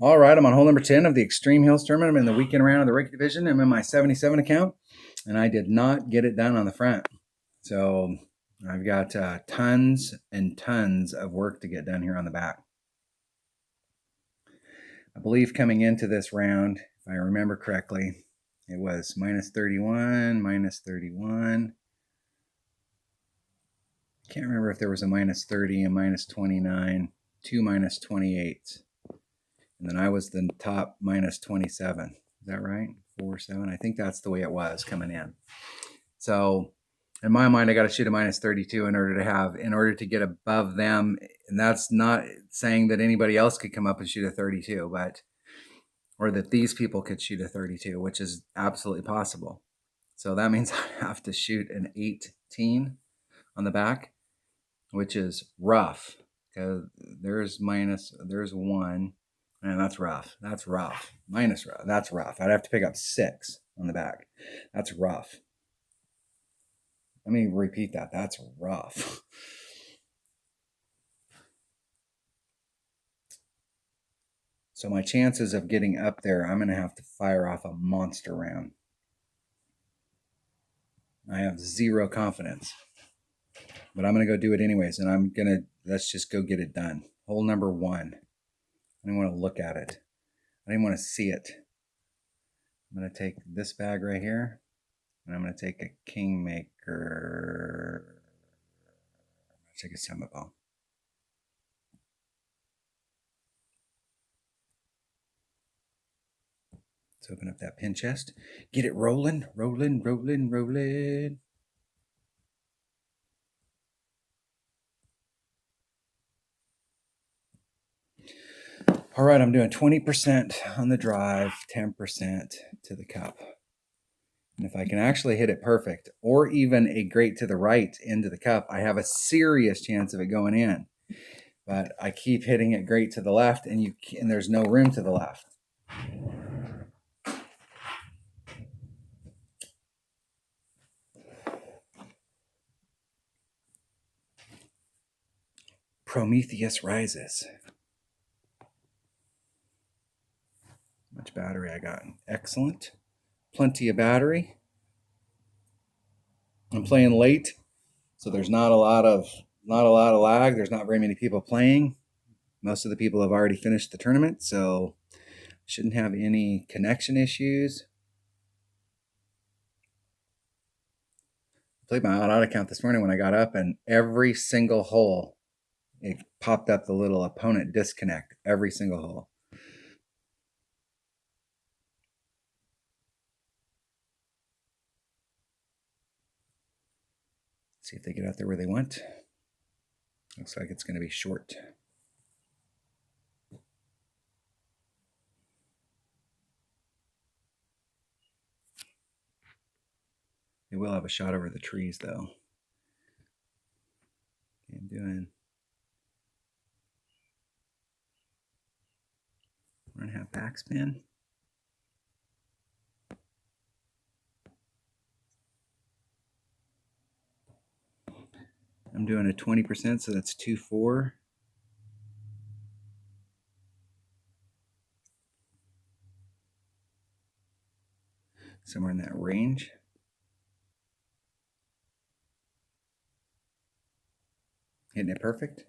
All right, I'm on hole number 10 of the Extreme Hills Tournament. I'm in the weekend round of the Rookie Division. I'm in my 77 account, and I did not get it done on the front. So I've got tons and tons of work to get done here on the back. I believe coming into this round, if I remember correctly, it was minus 31, minus 31. Can't remember if there was a minus 30, a minus 29, two minus 28. And then I was the top minus 27. Is that right? 4, 7. I think that's the way it was coming in. So in my mind, I got to shoot a minus 32 in order to get above them. And that's not saying that anybody else could come up and shoot a 32, or that these people could shoot a 32, which is absolutely possible. So that means I have to shoot an 18 on the back, which is rough because there's 1. And that's rough. That's rough. Minus rough. That's rough. I'd have to pick up 6 on the back. That's rough. Let me repeat that. That's rough. So my chances of getting up there, I'm going to have to fire off a monster round. I have zero confidence. But I'm going to go do it anyways. And let's just go get it done. Hole number 1. I don't want to look at it. I don't even want to see it. I'm going to take this bag right here. And I'm going to take a Kingmaker. I'm going to take a summit ball. Let's open up that pin chest. Get it rolling, rolling, rolling, rolling. All right, I'm doing 20% on the drive, 10% to the cup. And if I can actually hit it perfect, or even a great to the right into the cup, I have a serious chance of it going in. But I keep hitting it great to the left, and there's no room to the left. Prometheus rises. How much battery I got? Excellent. Plenty of battery. I'm playing late, so there's not a lot of lag. There's not very many people playing. Most of the people have already finished the tournament, so shouldn't have any connection issues. I played my odd account this morning when I got up, and every single hole, it popped up the little opponent disconnect, every single hole. See if they get out there where they want. Looks like it's going to be short. They will have a shot over the trees, though. Okay, I'm doing 1.5 backspin. I'm doing a 20%, so that's 2-4. Somewhere in that range. Hitting it perfect.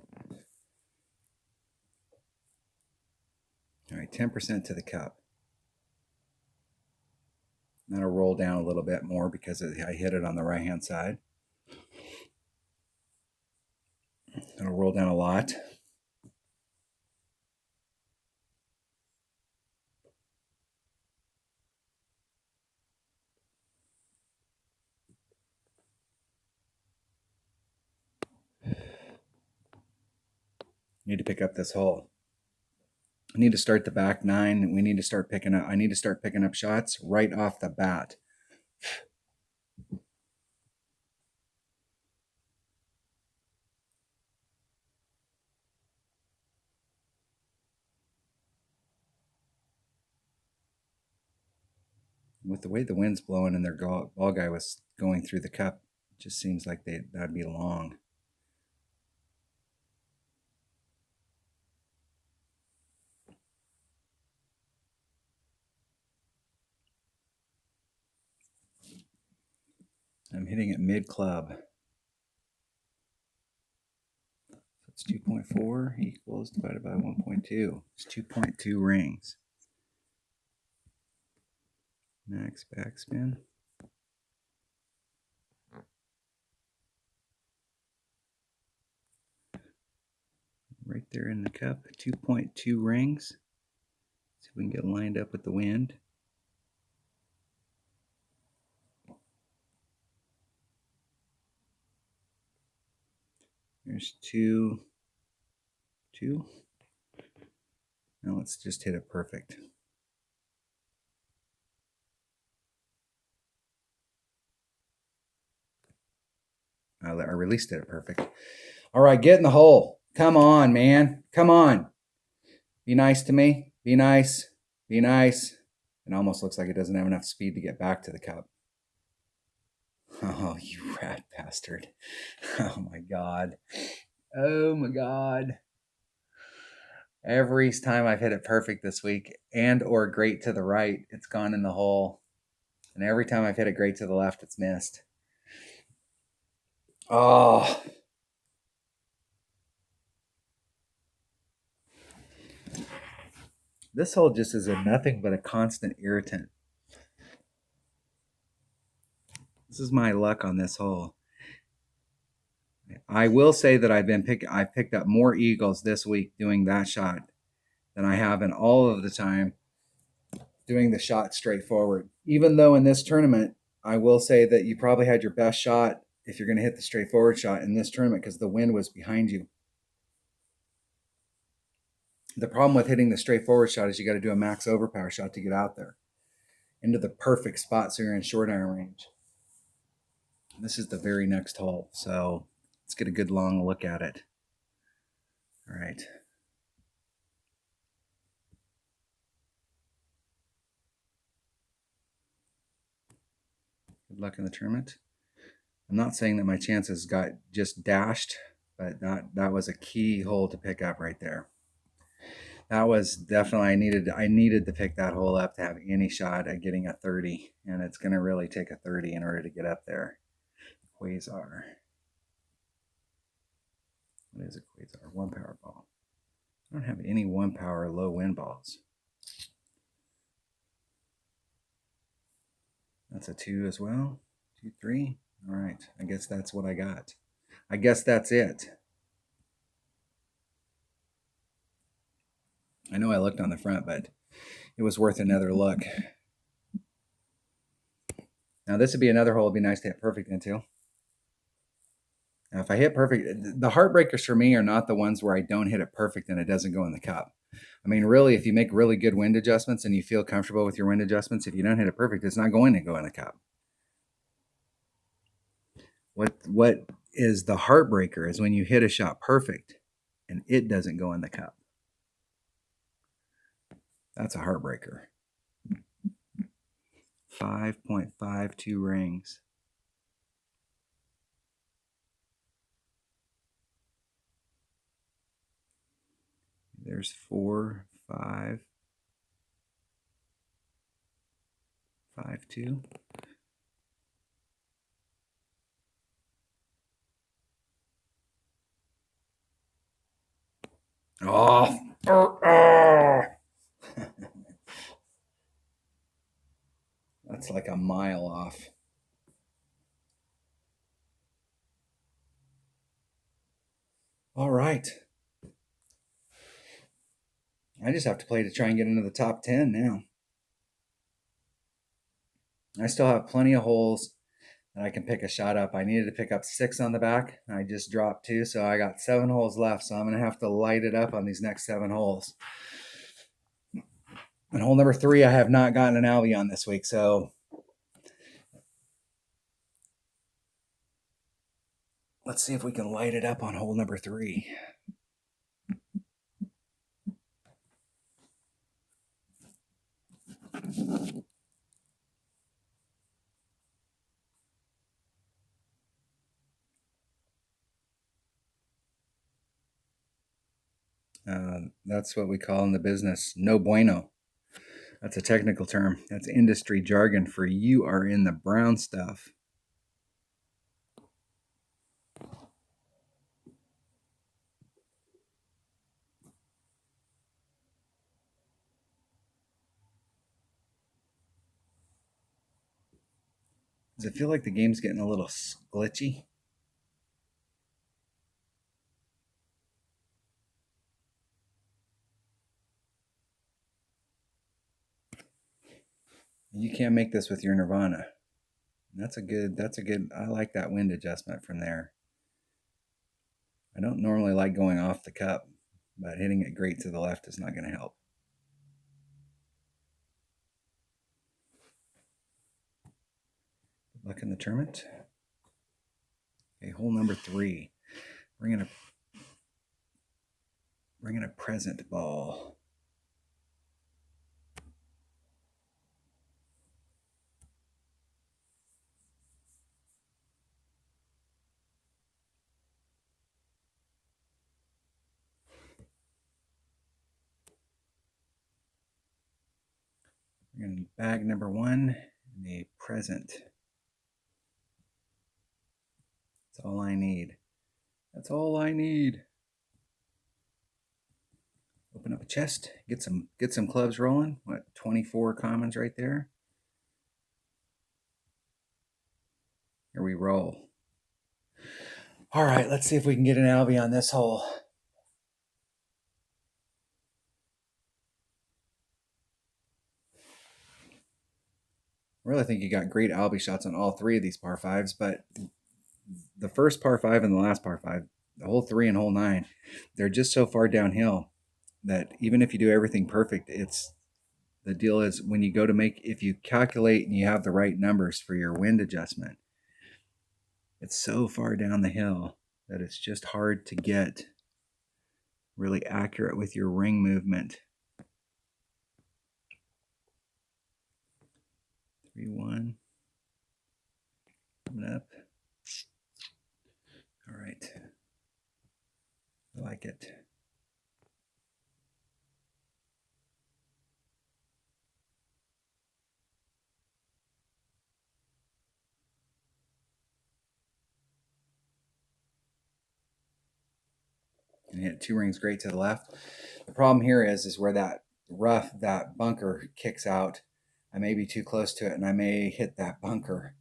All right, 10% to the cup. That'll roll down a little bit more because I hit it on the right-hand side. It'll roll down a lot. Need to pick up this hole. I need to start the back 9. We need to start picking up. I need to start picking up shots right off the bat. With the way the wind's blowing and their ball guy was going through the cup, it just seems like that'd be long. I'm hitting it mid-club. It's 2.4 equals divided by 1.2. It's 2.2 rings. Max backspin. Right there in the cup, 2.2 rings. See if we can get lined up with the wind. There's 2, 2. Now let's just hit it perfect. I released it perfect. All right, get in the hole. Come on, man. Come on. Be nice to me. Be nice. Be nice. It almost looks like it doesn't have enough speed to get back to the cup. Oh, you rat bastard. Oh, my God. Oh, my God. Every time I've hit it perfect this week and or great to the right, it's gone in the hole. And every time I've hit it great to the left, it's missed. Oh. This hole just is nothing but a constant irritant. This is my luck on this hole. I will say that I picked up more eagles this week doing that shot than I have in all of the time doing the shot straightforward. Even though in this tournament, I will say that you probably had your best shot if you're going to hit the straightforward shot in this tournament because the wind was behind you. The problem with hitting the straightforward shot is you got to do a max overpower shot to get out there into the perfect spot so you're in short iron range. This is the very next hole, so let's get a good long look at it. All right. Good luck in the tournament. I'm not saying that my chances got just dashed, but that was a key hole to pick up right there. That was definitely I needed to pick that hole up to have any shot at getting a 30, and it's going to really take a 30 in order to get up there. Quasar. What is a Quasar? 1 power ball. I don't have any 1 power low wind balls. That's a 2 as well. 2, 3. All right. I guess that's what I got. I guess that's it. I know I looked on the front, but it was worth another look. Now this would be another hole it'd be nice to hit perfect into. Now if I hit perfect, the heartbreakers for me are not the ones where I don't hit it perfect and it doesn't go in the cup. I mean, really, if you make really good wind adjustments and you feel comfortable with your wind adjustments, if you don't hit it perfect, it's not going to go in the cup. What is the heartbreaker is when you hit a shot perfect and it doesn't go in the cup. That's a heartbreaker. 5.52 rings. There's 4, 5, 5, 2. Oh. That's like a mile off. All right. I just have to play to try and get into the top 10 now. I still have plenty of holes that I can pick a shot up. I needed to pick up 6 on the back. I just dropped 2, so I got 7 holes left. So I'm going to have to light it up on these next 7 holes. And hole number 3, I have not gotten an Albie on this week, so let's see if we can light it up on hole number 3. That's what we call in the business no bueno. That's a technical term. That's industry jargon for you are in the brown stuff. Does it feel like the game's getting a little glitchy? You can't make this with your Nirvana. That's a good, I like that wind adjustment from there. I don't normally like going off the cup, but hitting it great to the left is not going to help. Good luck in the tournament. Okay, hole number 3. Bringing a present ball. We're going to bag number 1 and a present. That's all I need. That's all I need. Open up a chest, get some clubs rolling. What, 24 commons right there? Here we roll. All right, let's see if we can get an Albie on this hole. I really think you got great Albie shots on all 3 of these par 5s, but the first par 5 and the last par 5, the hole 3 and hole 9, they're just so far downhill that even if you do everything perfect, the deal is when you go to if you calculate and you have the right numbers for your wind adjustment, it's so far down the hill that it's just hard to get really accurate with your ring movement. 3-1 coming up. All right, I like it. And hit 2 rings great to the left. The problem here is where that bunker kicks out. I may be too close to it and I may hit that bunker.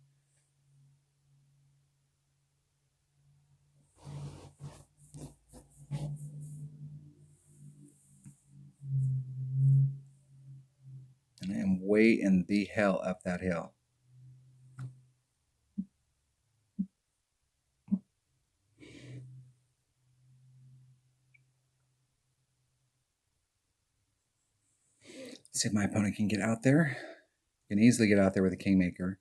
And I am way in the hell up that hill. Let's see if my opponent can get out there. You can easily get out there with a Kingmaker.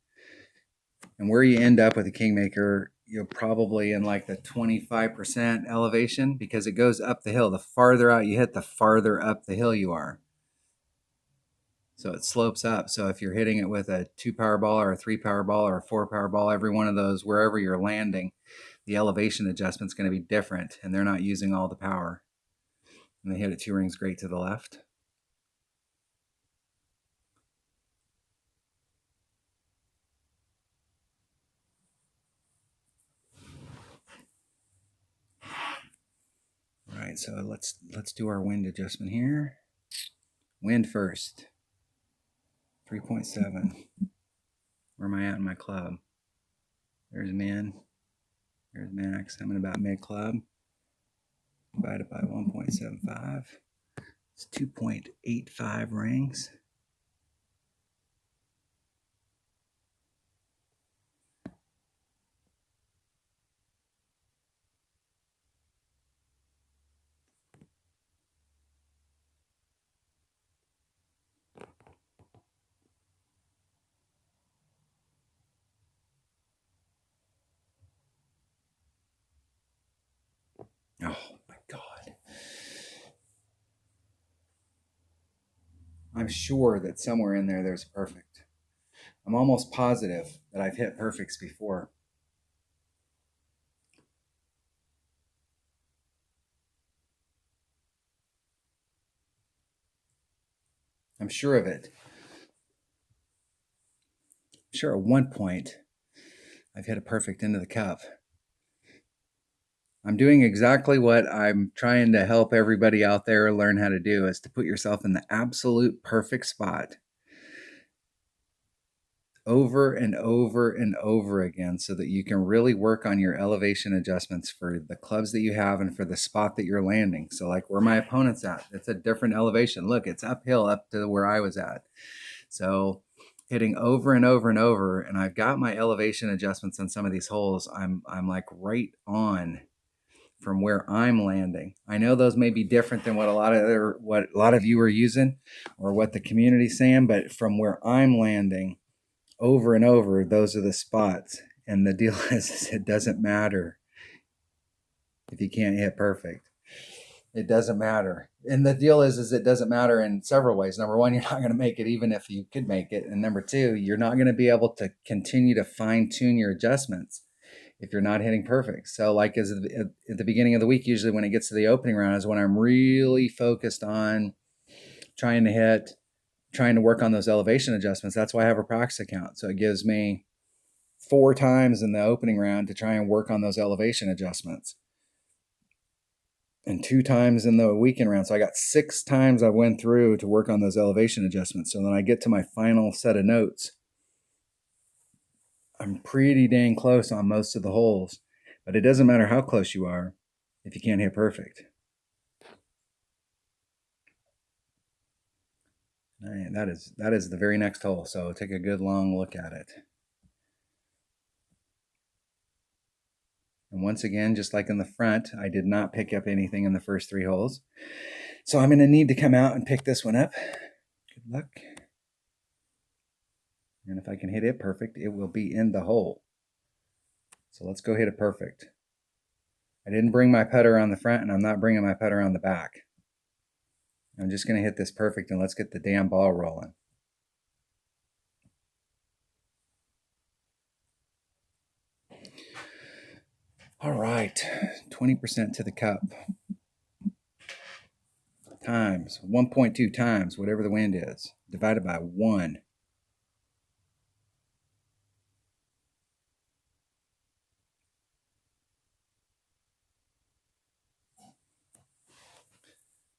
And where you end up with a Kingmaker, you're probably in like the 25% elevation because it goes up the hill. The farther out you hit, the farther up the hill you are. So it slopes up. So if you're hitting it with a 2 power ball or a 3 power ball or a 4 power ball, every one of those, wherever you're landing, the elevation adjustment is going to be different, and they're not using all the power. And they hit it 2 rings great to the left. All right, so let's do our wind adjustment here. Wind first. 3.7. Where am I at in my club? There's min. There's max. I'm at about mid club. Divided by 1.75. It's 2.85 rings. Oh my God. I'm sure that somewhere in there there's a perfect. I'm almost positive that I've hit perfects before. I'm sure of it. I'm sure at one point I've hit a perfect into the cup. I'm doing exactly what I'm trying to help everybody out there learn how to do, is to put yourself in the absolute perfect spot. over and over and over again so that you can really work on your elevation adjustments for the clubs that you have and for the spot that you're landing. So like where my opponent's at, it's a different elevation. Look, it's uphill up to where I was at. So hitting over and over and over, and I've got my elevation adjustments on some of these holes. I'm like right on from where I'm landing. I know those may be different than what a lot of you are using or what the community's saying, but from where I'm landing over and over, those are the spots. And the deal is it doesn't matter if you can't hit perfect. It doesn't matter. And the deal is it doesn't matter in several ways. Number one, you're not going to make it even if you could make it. And number two, you're not going to be able to continue to fine tune your adjustments if you're not hitting perfect. So like at the beginning of the week, usually when it gets to the opening round is when I'm really focused on trying to work on those elevation adjustments. That's why I have a practice account. So it gives me 4 times in the opening round to try and work on those elevation adjustments, and 2 times in the weekend round. So I got 6 times I went through to work on those elevation adjustments. So then I get to my final set of notes, I'm pretty dang close on most of the holes, but it doesn't matter how close you are if you can't hit perfect. All right, that is the very next hole. So take a good long look at it. And once again, just like in the front, I did not pick up anything in the first 3 holes. So I'm going to need to come out and pick this one up. Good luck. And if I can hit it perfect, it will be in the hole. So let's go hit it perfect. I didn't bring my putter on the front, and I'm not bringing my putter on the back. I'm just going to hit this perfect, and let's get the damn ball rolling. All right, 20% to the cup. Times 1.2 times whatever the wind is, divided by 1.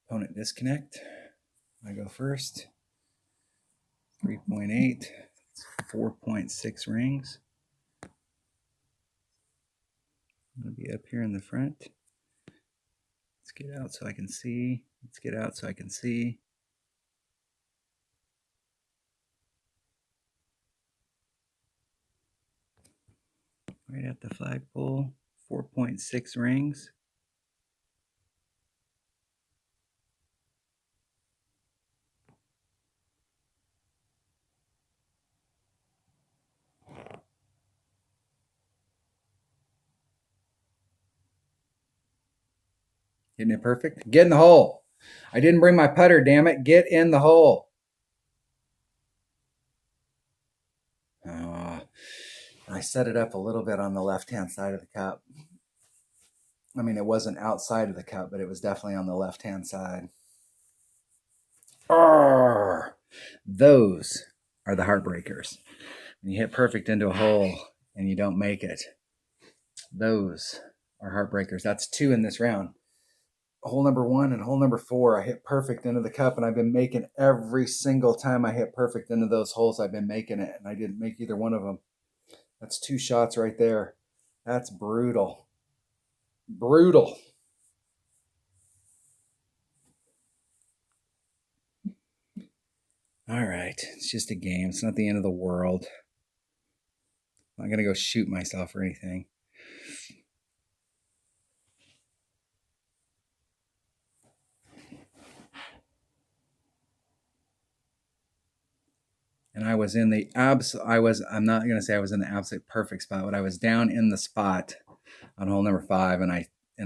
Opponent disconnect. I go first. 3.8. 4.6 rings. I'm going to be up here in the front. Let's get out so I can see. Let's get out so I can see. Right at the flagpole. 4.6 rings. Hitting it perfect. Get in the hole. I didn't bring my putter, damn it. Get in the hole. I set it up a little bit on the left-hand side of the cup. I mean, it wasn't outside of the cup, but it was definitely on the left-hand side. Those are the heartbreakers. When you hit perfect into a hole and you don't make it, those are heartbreakers. That's 2 in this round. Hole number 1 and hole number 4, I hit perfect into the cup, and I've been making every single time I hit perfect into those holes, I've been making it, and I didn't make either one of them. That's 2 shots right there. That's brutal. Brutal. All right, it's just a game. It's not the end of the world. I'm not going to go shoot myself or anything. And I was in the I'm not going to say I was in the absolute perfect spot, but I was down in the spot on hole number 5, and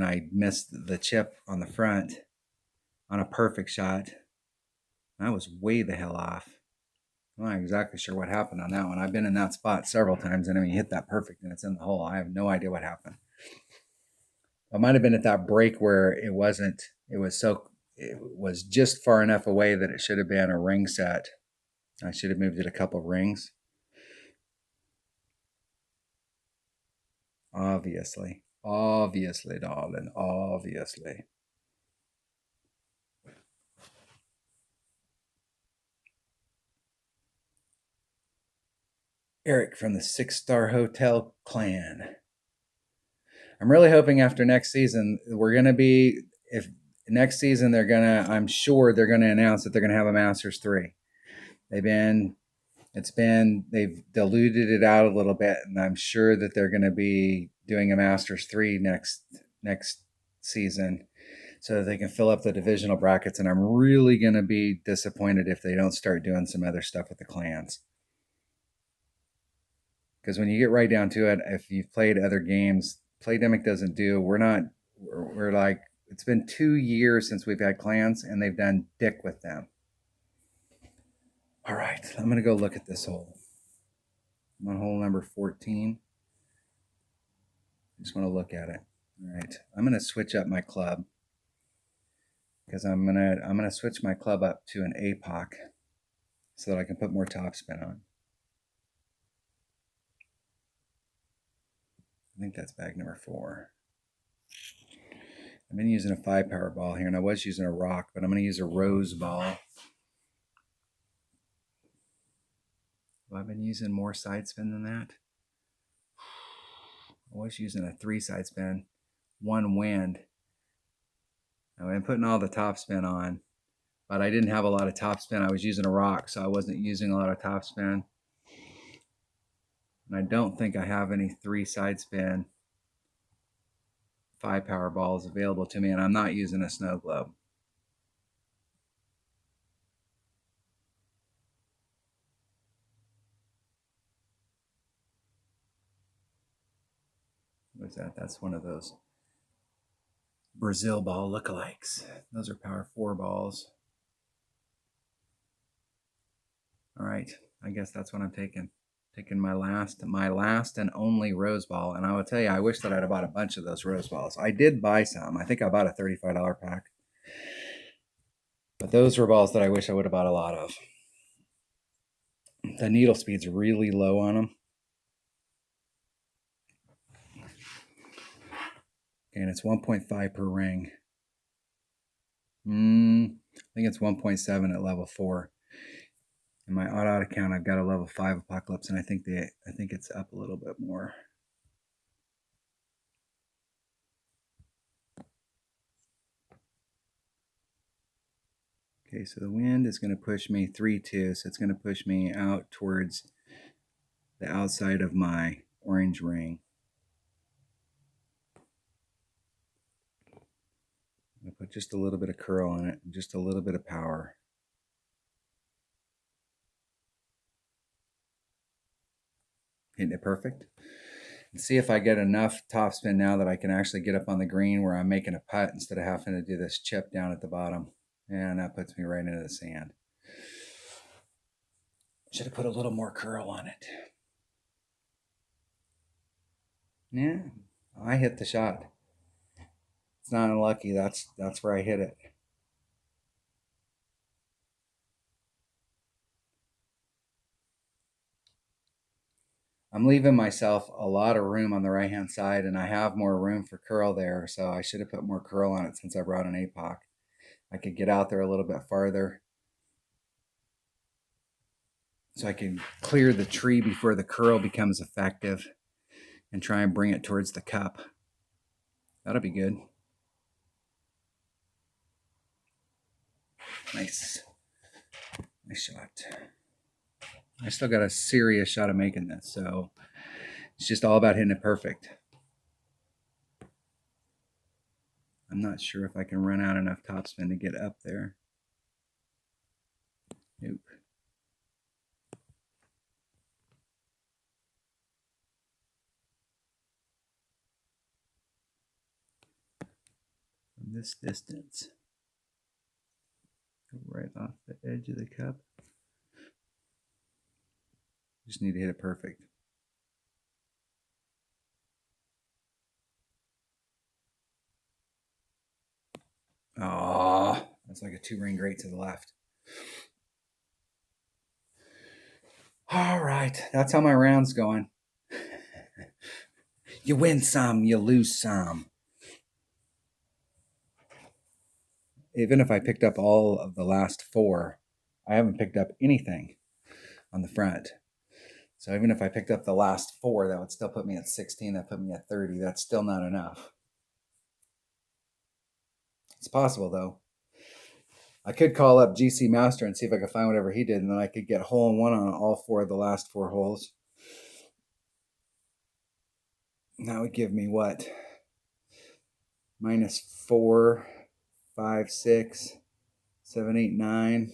I missed the chip on the front on a perfect shot. I was way the hell off. I'm not exactly sure what happened on that one. I've been in that spot several times, and I mean, you hit that perfect and it's in the hole. I have no idea what happened. I might have been at that break where it was just far enough away that it should have been a ring set. I should have moved it a couple rings. Obviously, darling, obviously. Eric from the 6-Star Hotel Clan. I'm really hoping after next season we're gonna be if next season I'm sure they're gonna announce that they're gonna have a Masters 3. They've diluted it out a little bit, and I'm sure that they're gonna be doing a Masters 3 next season so that they can fill up the divisional brackets. And I'm really gonna be disappointed if they don't start doing some other stuff with the clans. Because when you get right down to it, if you've played other games, Playdemic doesn't do. We're like, it's been 2 years since we've had clans, and they've done dick with them. All right, I'm going to go look at this hole. I'm on hole number 14. I just want to look at it. All right, I'm going to switch up my club because I'm gonna switch my club up to an APOC so that I can put more topspin on. I think that's bag number 4. I've been using a 5-power ball here, and I was using a rock, but I'm going to use a rose ball. Well, I've been using more side spin than that. I was using a 3 side spin, 1 wind. I've been putting all the top spin on, but I didn't have a lot of top spin. I was using a rock, so I wasn't using a lot of top spin. And I don't think I have any 3 side spin 5-power balls available to me, and I'm not using a snow globe. What's that? That's one of those Brazil ball lookalikes. Those are power 4 balls. All right, I guess that's what I'm taking. Taking my last and only rose ball. And I will tell you, I wish that I'd have bought a bunch of those rose balls. I did buy some. I think I bought a $35 pack. But those were balls that I wish I would have bought a lot of. The needle speed's really low on them. And it's 1.5 per ring. I think it's 1.7 at level 4. In my auto account, I've got a level 5 Apocalypse, and I think it's up a little bit more. Okay, so the wind is going to push me 3-2, so it's going to push me out towards the outside of my orange ring. I'm going to put just a little bit of curl on it, just a little bit of power. Hitting it perfect. And see if I get enough topspin now that I can actually get up on the green where I'm making a putt instead of having to do this chip down at the bottom. And that puts me right into the sand. Should have put a little more curl on it. Yeah, I hit the shot. It's not unlucky. That's where I hit it. I'm leaving myself a lot of room on the right-hand side, and I have more room for curl there, so I should have put more curl on it since I brought an APOC. I could get out there a little bit farther so I can clear the tree before the curl becomes effective and try and bring it towards the cup. That'll be good. Nice. Nice shot. I still got a serious shot of making this, so it's just all about hitting it perfect. I'm not sure if I can run out enough topspin to get up there. Nope. From this distance, right off the edge of the cup. Just need to hit it perfect. Oh, that's like a 2-ring great to the left. All right, that's how my round's going. You win some, you lose some. Even if I picked up all of the last 4, I haven't picked up anything on the front. So even if I picked up the last 4, that would still put me at 16. That put me at 30. That's still not enough. It's possible, though. I could call up GC Master and see if I could find whatever he did, and then I could get hole in one on all 4 of the last 4 holes. That would give me what? -4, 5, 6, 7, 8, 9.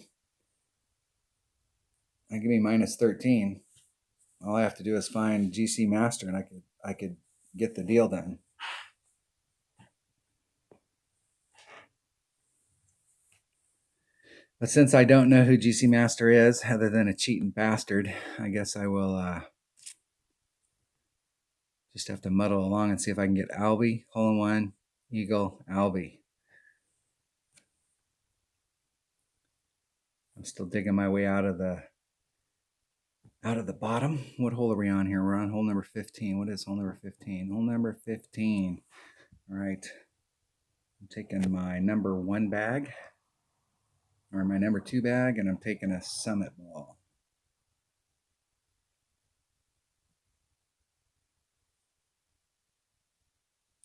That give me -13. All I have to do is find GC Master, and I could get the deal done. But since I don't know who GC Master is, other than a cheating bastard, I guess I will just have to muddle along and see if I can get Albie, hole in one, eagle, Albie. I'm still digging my way out of the bottom. What hole are we on here? We're on hole number 15. What is hole number 15? Hole number 15. All right. I'm taking my number 1 bag, or my number 2 bag, and I'm taking a Summit ball.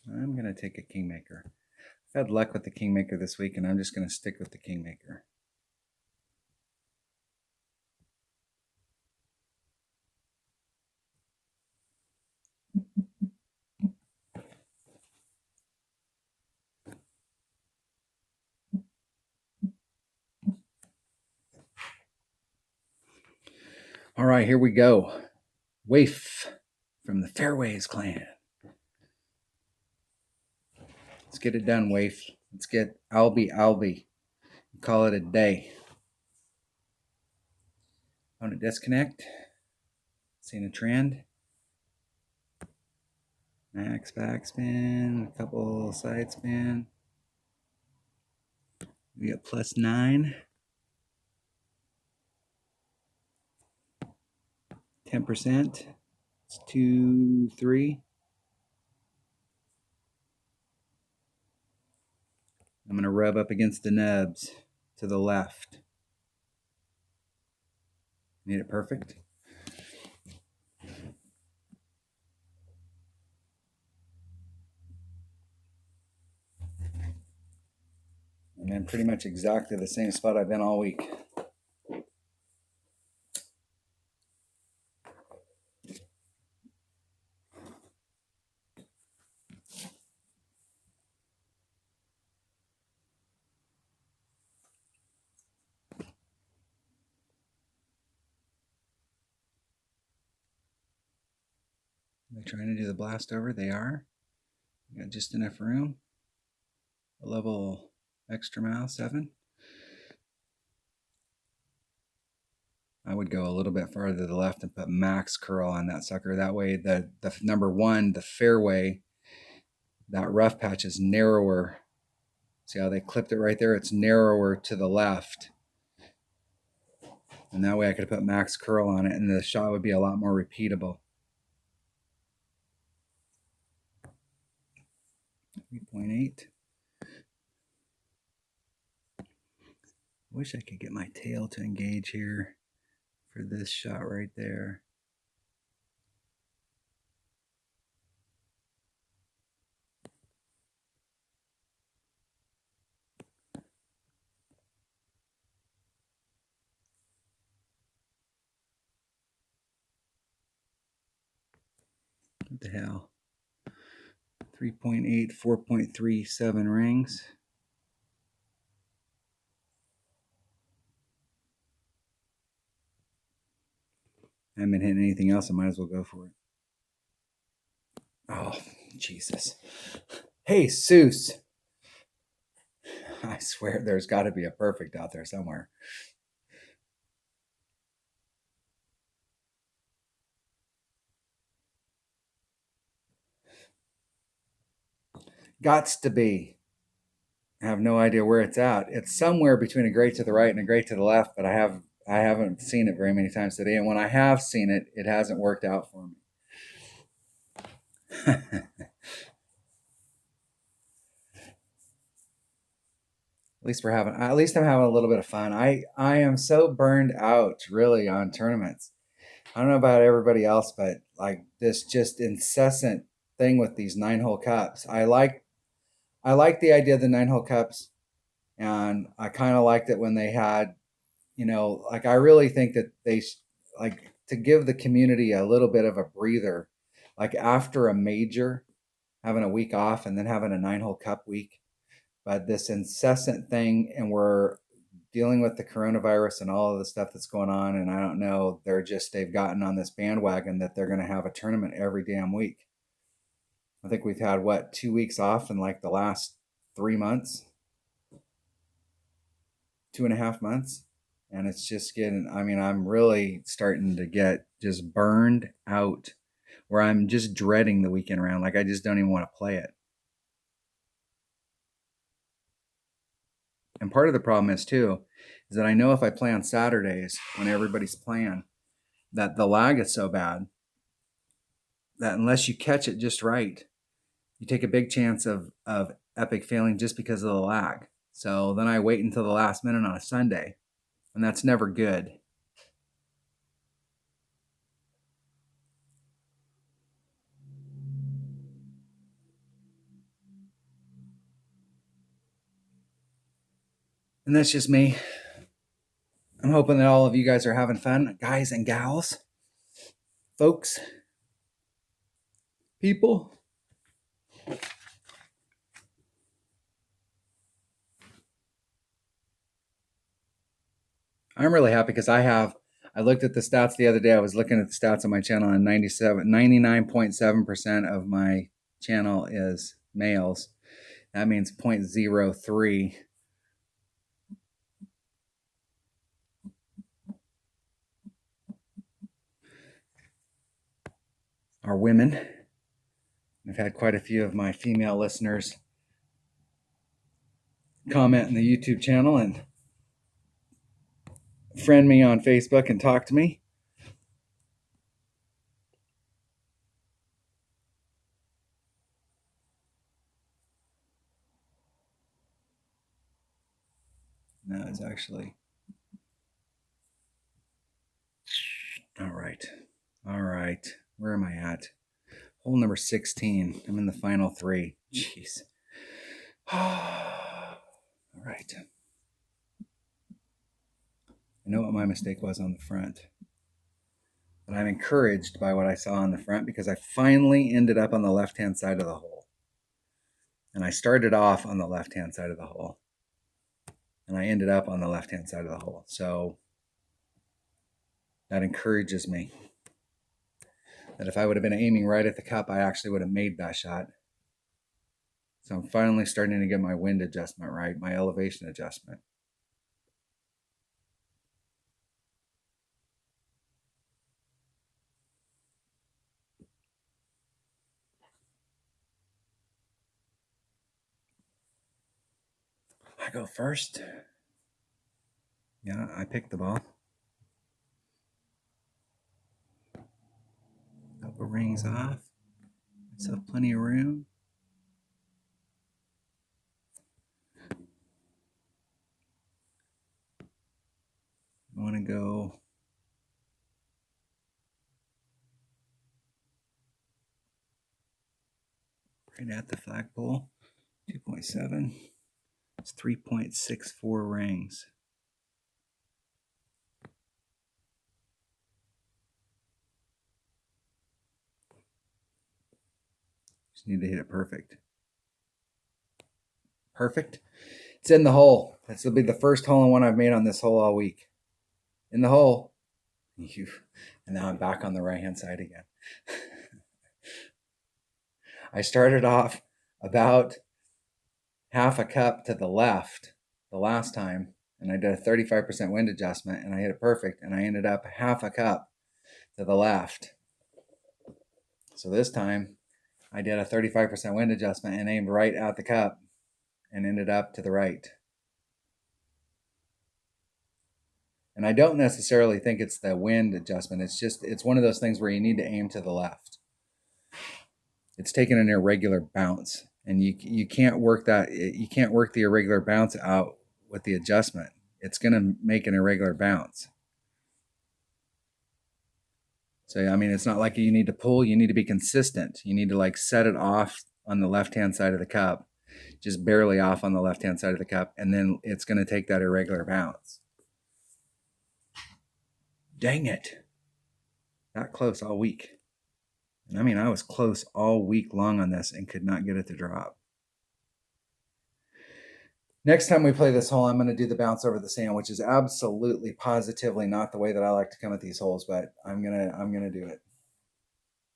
I'm going to take a Kingmaker. I've had luck with the Kingmaker this week, and I'm just going to stick with the Kingmaker. All right, here we go. Waif from the Fairways clan. Let's get it done, Waif. Let's get Albie. Call it a day. On a disconnect. Seeing a trend. Max backspin, a couple side spin. We got +9. 10%. It's 2, 3. I'm going to rub up against the nubs to the left. Need it perfect. And then pretty much exactly the same spot I've been all week. They're trying to do the blast over. They are. Got just enough room. A level extra mile 7. I would go a little bit farther to the left and put max curl on that sucker. That way the number 1, the fairway, that rough patch is narrower. See how they clipped it right there? It's narrower to the left. And that way I could put max curl on it and the shot would be a lot more repeatable. 3.8. Wish I could get my tail to engage here for this shot right there. What the hell? 3.8, 4.37 rings. I haven't been hitting anything else. I might as well go for it. Oh, Jesus. Hey, Seuss. I swear there's got to be a perfect out there somewhere. Gots to be. I have no idea where it's at. It's somewhere between a great to the right and a great to the left, but I haven't seen it very many times today. And when I have seen it, it hasn't worked out for me. At least I'm having a little bit of fun. I am so burned out really on tournaments. I don't know about everybody else, but like this just incessant thing with these 9-hole cups. I like the idea of the 9-hole cups, and I kind of liked it when they had, like I really think that like to give the community a little bit of a breather, like after a major, having a week off and then having a 9-hole cup week. But this incessant thing, and we're dealing with the coronavirus and all of the stuff that's going on, and I don't know, they've gotten on this bandwagon that they're going to have a tournament every damn week. I think we've had what, 2 weeks off in like the last 3 months, 2.5 months, and it's just getting, I mean, I'm really starting to get just burned out, where I'm just dreading the weekend round. Like I just don't even want to play it. And part of the problem is too, is that I know if I play on Saturdays when everybody's playing, that the lag is so bad that unless you catch it just right, you take a big chance of epic failing just because of the lag. So then I wait until the last minute on a Sunday, and that's never good. And that's just me. I'm hoping that all of you guys are having fun, guys and gals, folks, people. I'm really happy because I looked at the stats the other day. I was looking at the stats on my channel, and 99.7% of my channel is males. That means 0.03 are women. I've had quite a few of my female listeners comment in the YouTube channel and friend me on Facebook and talk to me. No, it's actually. All right. All right. Where am I at? Hole number 16. I'm in the final 3. Jeez. All right. I know what my mistake was on the front, but I'm encouraged by what I saw on the front because I finally ended up on the left-hand side of the hole. And I started off on the left-hand side of the hole, and I ended up on the left-hand side of the hole. So that encourages me that if I would have been aiming right at the cup, I actually would have made that shot. So I'm finally starting to get my wind adjustment right, my elevation adjustment. I go first. Yeah, I picked the ball. Couple rings off. Myself plenty of room. I want to go right at the flagpole. 2.7. It's 3.64 rings. Just need to hit it perfect. Perfect. It's in the hole. This will be the first hole-in-one I've made on this hole all week. In the hole. And now I'm back on the right-hand side again. I started off about half a cup to the left the last time, and I did a 35% wind adjustment, and I hit it perfect, and I ended up half a cup to the left. So this time, I did a 35% wind adjustment and aimed right at the cup and ended up to the right. And I don't necessarily think it's the wind adjustment. It's one of those things where you need to aim to the left. It's taking an irregular bounce, and you can't work the irregular bounce out with the adjustment. It's going to make an irregular bounce. So, I mean, it's not like you need to pull, you need to be consistent. You need to like set it off on the left-hand side of the cup, just barely off on the left-hand side of the cup, and then it's going to take that irregular bounce. Dang it. That close all week. And I mean, I was close all week long on this and could not get it to drop. Next time we play this hole, I'm going to do the bounce over the sand, which is absolutely positively not the way that I like to come at these holes, but I'm going to do it.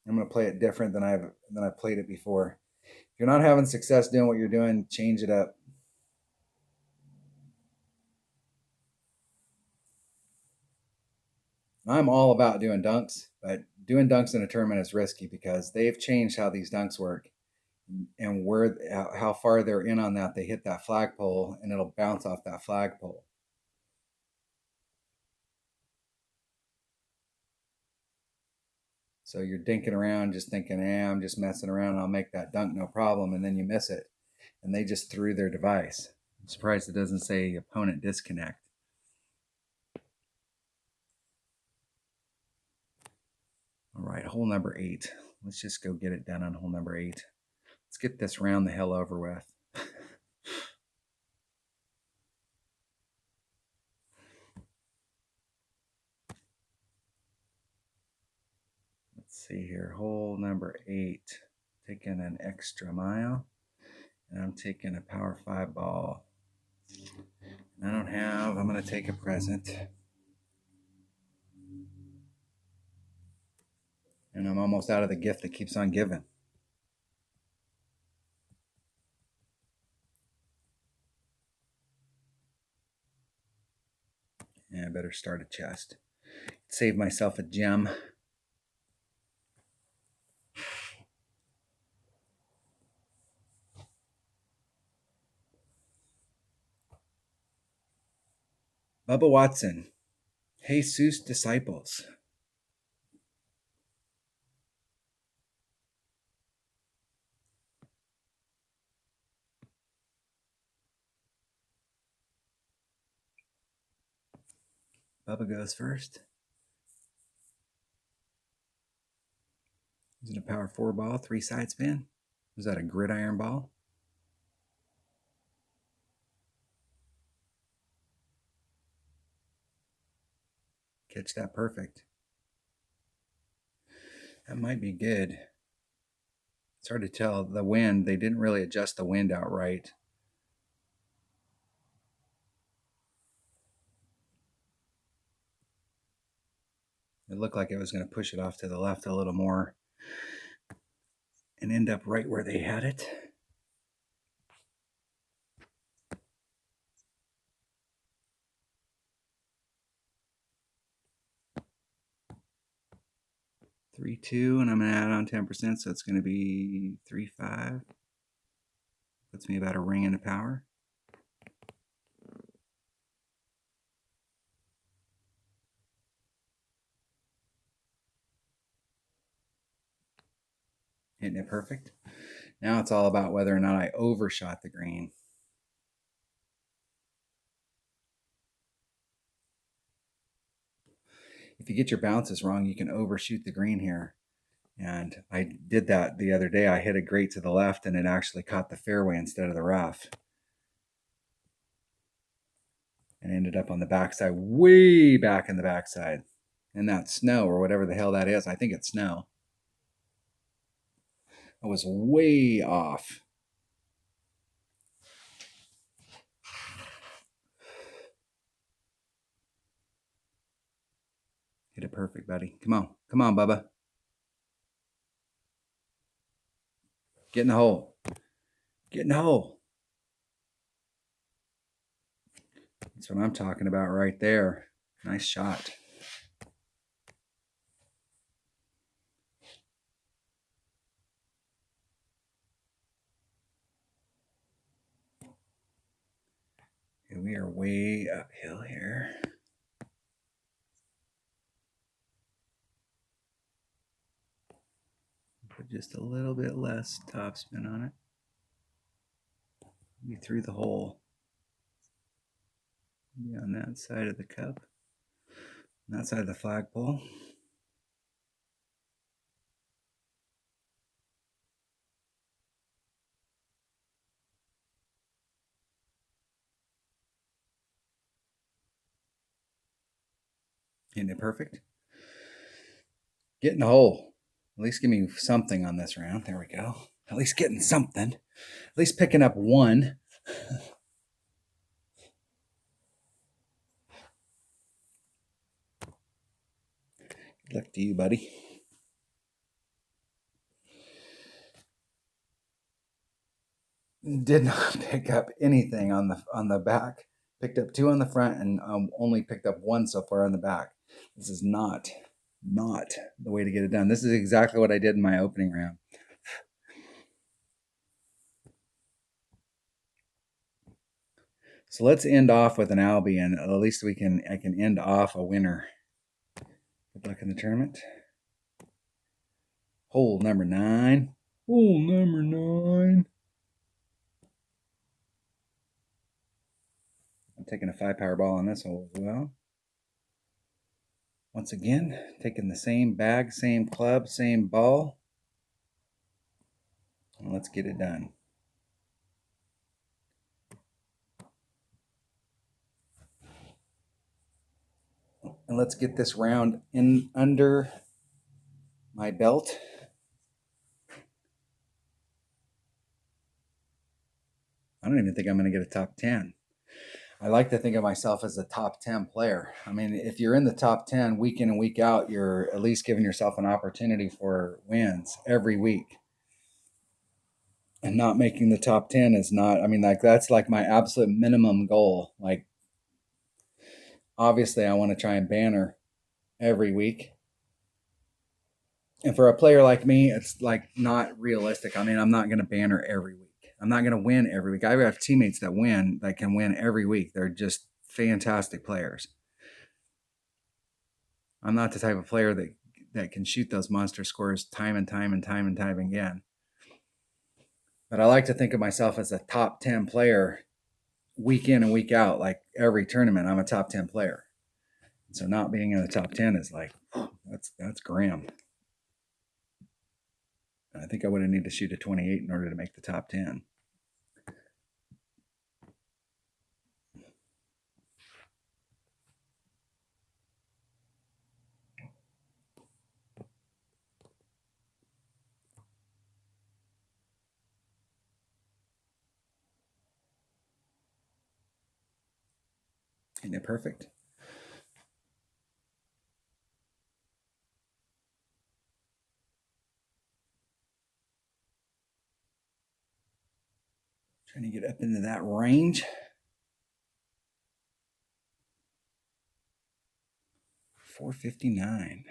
I'm going to play it different than I've played it before. If you're not having success doing what you're doing, change it up. I'm all about doing dunks, but doing dunks in a tournament is risky because they've changed how these dunks work and where how far they're in on that. They hit that flagpole and it'll bounce off that flagpole. So you're dinking around just thinking, I'm just messing around, I'll make that dunk no problem, and then you miss it. And they just threw their device. I'm surprised it doesn't say opponent disconnect. All right, hole number 8. Let's just go get it done on hole number 8. Let's get this round the hell over with. Let's see here, hole number 8. Taking an extra mile, and I'm taking a power 5 ball. I'm going to take a present. And I'm almost out of the gift that keeps on giving. Yeah, I better start a chest. Save myself a gem. Bubba Watson, Jesus Disciples. Bubba goes first. Is it a power 4 ball, 3 side spin? Was that a gridiron ball? Catch that perfect. That might be good. It's hard to tell. The wind, they didn't really adjust the wind out right. It looked like it was going to push it off to the left a little more and end up right where they had it. Three, 2, and I'm going to add on 10%, so it's going to be 3, 5. Puts me about a ring into power. Hitting it perfect. Now it's all about whether or not I overshot the green. If you get your bounces wrong, you can overshoot the green here. And I did that the other day. I hit it great to the left and it actually caught the fairway instead of the rough. And ended up on the backside, way back in the backside. And that snow or whatever the hell that is. I think it's snow. I was way off. Hit it perfect, buddy. Come on. Come on, Bubba. Get in the hole. Get in the hole. That's what I'm talking about right there. Nice shot. Okay, we are way uphill here. Put just a little bit less topspin on it. Be through the hole. Be on that side of the cup. On that side of the flagpole. Hitting it perfect. Getting the hole. At least give me something on this round. There we go. At least getting something. At least picking up one. Good luck to you, buddy. Did not pick up anything on the back. Picked up 2 on the front and only picked up 1 so far on the back. This is not the way to get it done. This is exactly what I did in my opening round. So let's end off with an Albie, and at least I can end off a winner. Good luck in the tournament. Hole number 9. Hole number 9. I'm taking a 5 power ball on this hole as well. Once again, taking the same bag, same club, same ball. And let's get it done. And let's get this round in under my belt. I don't even think I'm going to get a top 10. I like to think of myself as a top 10 player. I mean, if you're in the top 10 week in and week out, you're at least giving yourself an opportunity for wins every week. And not making the top 10 is not, I mean, like that's like my absolute minimum goal. Like, obviously, I want to try and banner every week. And for a player like me, it's like not realistic. I mean, I'm not going to banner every week. I'm not going to win every week. I have teammates that can win every week. They're just fantastic players. I'm not the type of player that can shoot those monster scores time and time again. But I like to think of myself as a top 10 player week in and week out. Like every tournament, I'm a top 10 player. So not being in the top 10 is like, that's grim. I think I would have needed to shoot a 28 in order to make the top 10. Isn't it perfect? Trying to get up into that range. 459.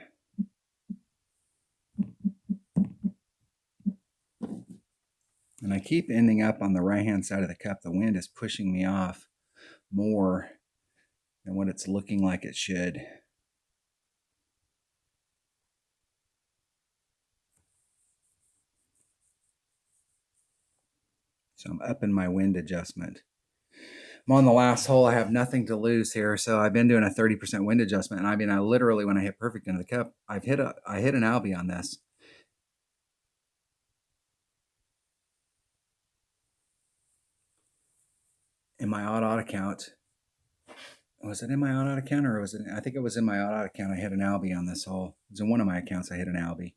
And I keep ending up on the right-hand side of the cup. The wind is pushing me off more than what it's looking like it should. So I'm up in my wind adjustment. I'm on the last hole. I have nothing to lose here. So I've been doing a 30% wind adjustment. And I mean, I literally, when I hit perfect into the cup, I hit an Albie on this. In my odd account. Was it in my odd account or was it? I think it was in my odd account. I hit an Albie on this hole. It was in one of my accounts. I hit an Albie.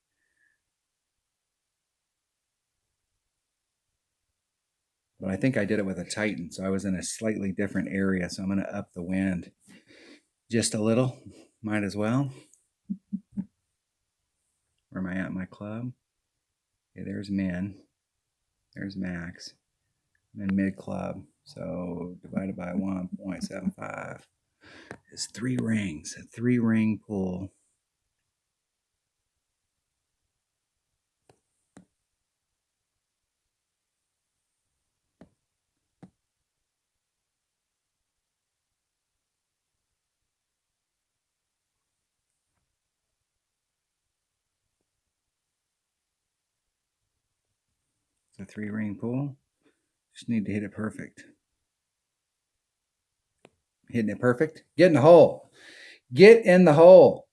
But I think I did it with a Titan. So I was in a slightly different area. So I'm going to up the wind just a little. Might as well. Where am I at? My club. Okay, there's min. There's max. And then mid club. So divided by 1.75 is 3 rings. A 3-ring pool. It's a 3-ring pool. Just need to hit it perfect. Hitting it perfect. Get in the hole. Get in the hole.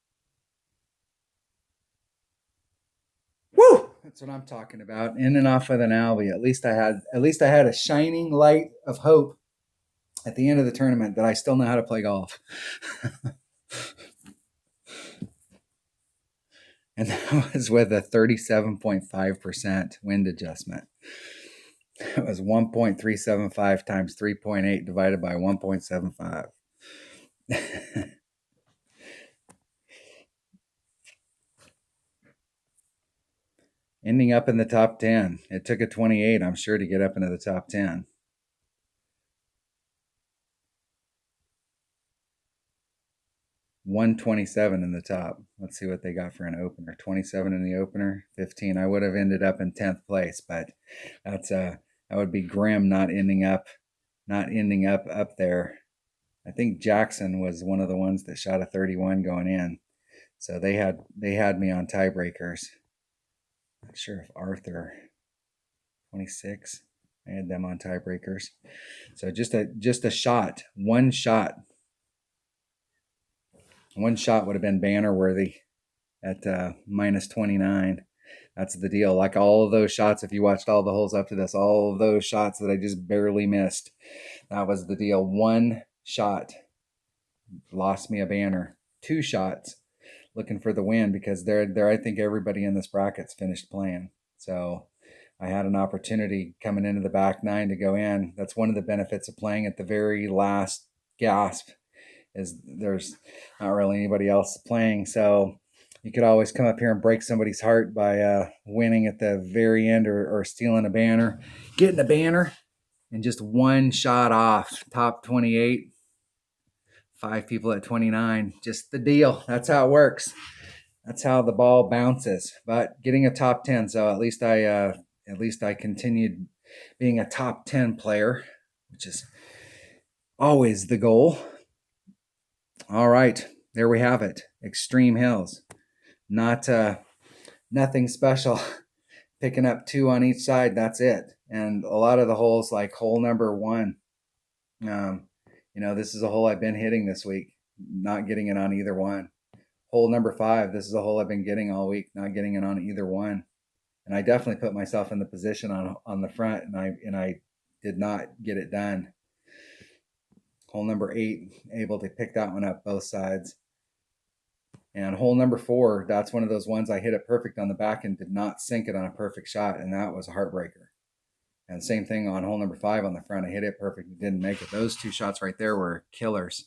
Woo! That's what I'm talking about. In and off with an Albie. At least I had a shining light of hope at the end of the tournament that I still know how to play golf. And that was with a 37.5% wind adjustment. It was 1.375 times 3.8 divided by 1.75. Ending up in the top 10. It took a 28, I'm sure, to get up into the top 10. $127 in the top. Let's see what they got for an opener. 27 in the opener, 15. I would have ended up in 10th place, but that's that would be grim not ending up up there. I think Jackson was one of the ones that shot a 31 going in. So they had me on tiebreakers. Not sure if Arthur 26. I had them on tiebreakers. So just a shot, one shot would have been banner worthy at minus 29. That's the deal. Like all of those shots, if you watched all the holes up to this, all of those shots that I just barely missed, that was the deal. One shot lost me a banner. Two shots looking for the win, because there I think everybody in this bracket's finished playing. So I had an opportunity coming into the back nine to go in. That's one of the benefits of playing at the very last gasp, is there's not really anybody else playing. So you could always come up here and break somebody's heart by winning at the very end, or stealing a banner, getting a banner, and just one shot off top 28. 5 people at 29, just the deal. That's how it works. That's how the ball bounces. But getting a top 10, so at least I continued being a top 10 player, which is always the goal. All right, there we have it. Extreme Hills. Not nothing special. Picking up 2 on each side, that's it. And a lot of the holes, like hole number 1, this is a hole I've been hitting this week, not getting it on either one. Hole number 5, this is a hole I've been getting all week, not getting it on either one. And I definitely put myself in the position on the front, and I did not get it done. Hole number 8, able to pick that one up both sides. And hole number 4, that's one of those ones I hit it perfect on the back and did not sink it on a perfect shot, and that was a heartbreaker. And same thing on hole number 5 on the front. I hit it perfect and didn't make it. Those 2 shots right there were killers.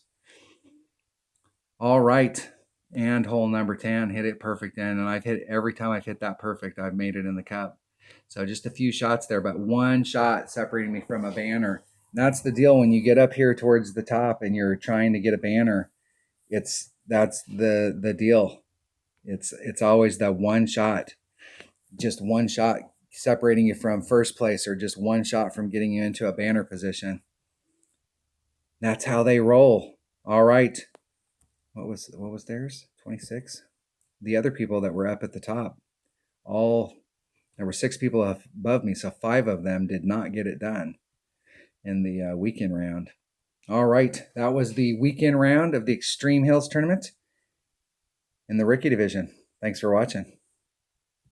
All right. And hole number 10, hit it perfect in. And every time I've hit that perfect, I've made it in the cup. So just a few shots there, but one shot separating me from a banner. That's the deal when you get up here towards the top and you're trying to get a banner. That's the deal. It's always that one shot. Just one shot separating you from first place, or just one shot from getting you into a banner position. That's how they roll. All right. What was theirs? 26. The other people that were up at the top, there were 6 people above me, so 5 of them did not get it done in the weekend round. All right, that was the weekend round of the Extreme Hills tournament in the Rookie division. Thanks for watching.